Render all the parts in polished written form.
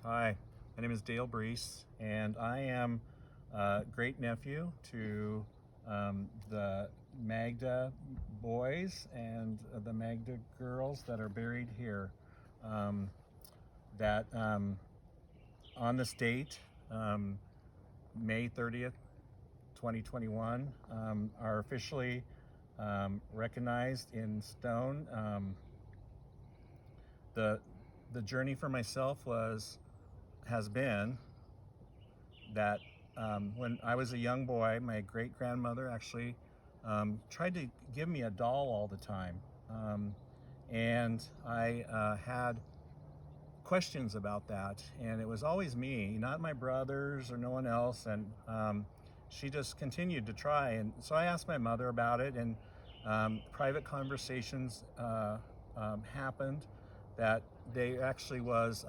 Hi, my name is Dale Briese, and I am a great nephew to the Magda boys and the Magda girls that are buried here. Um, that on this date, May 30th, 2021, are officially recognized in stone. The the journey for myself has been that when I was a young boy, my great grandmother actually tried to give me a doll all the time. And I had questions about that. And it was always me, not my brothers or no one else. And she just continued to try. And so I asked my mother about it, and private conversations happened that they actually was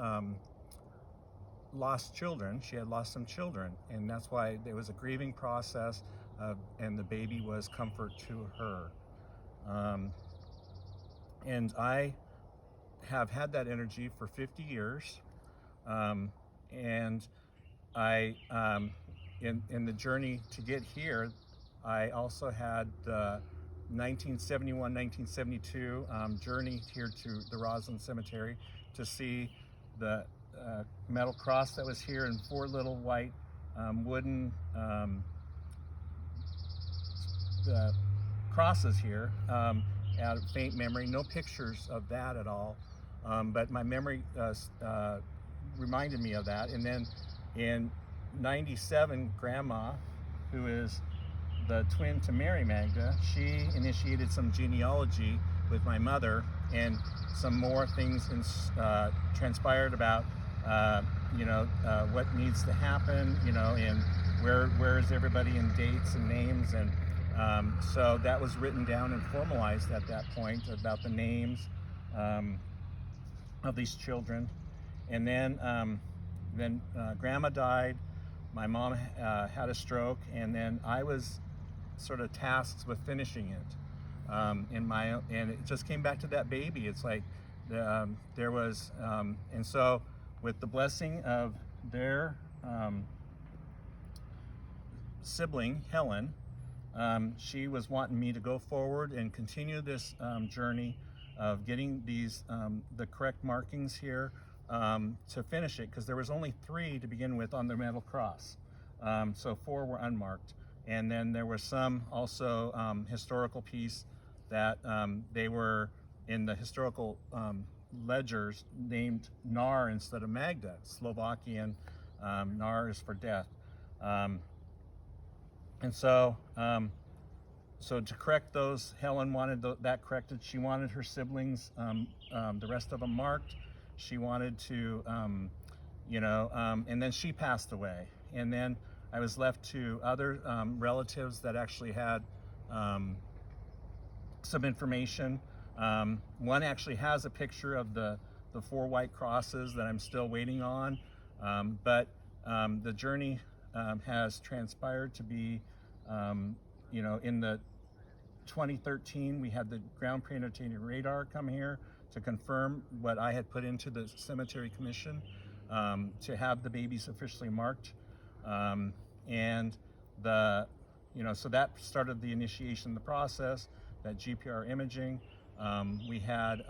lost children. She had lost some children, and that's why there was a grieving process, and the baby was comfort to her. And I have had that energy for 50 years, and I, in the journey to get here, I also had the 1971-1972 journey here to the Roslyn Cemetery to see the metal cross that was here and four little white wooden crosses here. Out of faint memory, no pictures of that at all, but my memory reminded me of that. And then in 97, Grandma, who is the twin to Mary Magda, she initiated some genealogy with my mother, and some more things transpired about what needs to happen, and where is everybody in dates and names. And so that was written down and formalized at that point about the names of these children. And then Grandma died, my mom had a stroke, and then I was sort of tasked with finishing it. And it just came back to that baby. It's like there was, and so with the blessing of their sibling, Helen, she was wanting me to go forward and continue this journey of getting these the correct markings here to finish it, because there was only 3 to begin with on the metal cross, so 4 were unmarked. And then there was some also historical piece that they were in the historical ledgers named Nar instead of Magda. Slovakian, Nar is for death. And so to correct those, Helen wanted that corrected. She wanted her siblings, the rest of them marked. She wanted to, and then she passed away. And then I was left to other relatives that actually had some information. One actually has a picture of the 4 white crosses that I'm still waiting on. But the journey has transpired to be, in the 2013, we had the ground penetrating radar come here to confirm what I had put into the cemetery commission, to have the babies officially marked. And so that started the initiation of the process, that GPR imaging. We had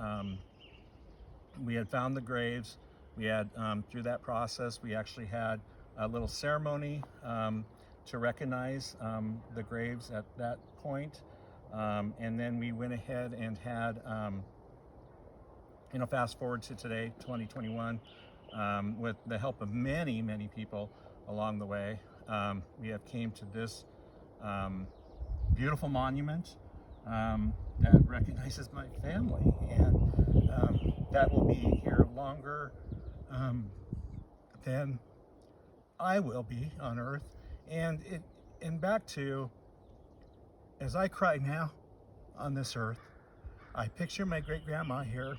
found the graves. We had, through that process, we actually had a little ceremony to recognize the graves at that point. And then we went ahead and had, fast forward to today, 2021, with the help of many, many people along the way, we have came to this beautiful monument that recognizes my family, and that will be here longer than I will be on earth. And back to, as I cry now on this earth, I picture my great grandma here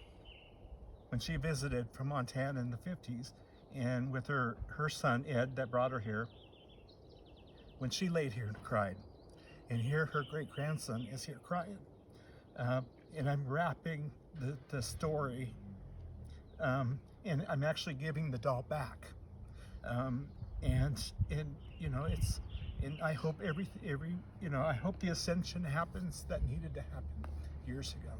when she visited from Montana in the 50s, and with her son Ed that brought her here, when she laid here and cried. And here her great grandson is here crying. And I'm wrapping the story and I'm actually giving the doll back. And you know, and I hope every I hope the ascension happens that needed to happen years ago.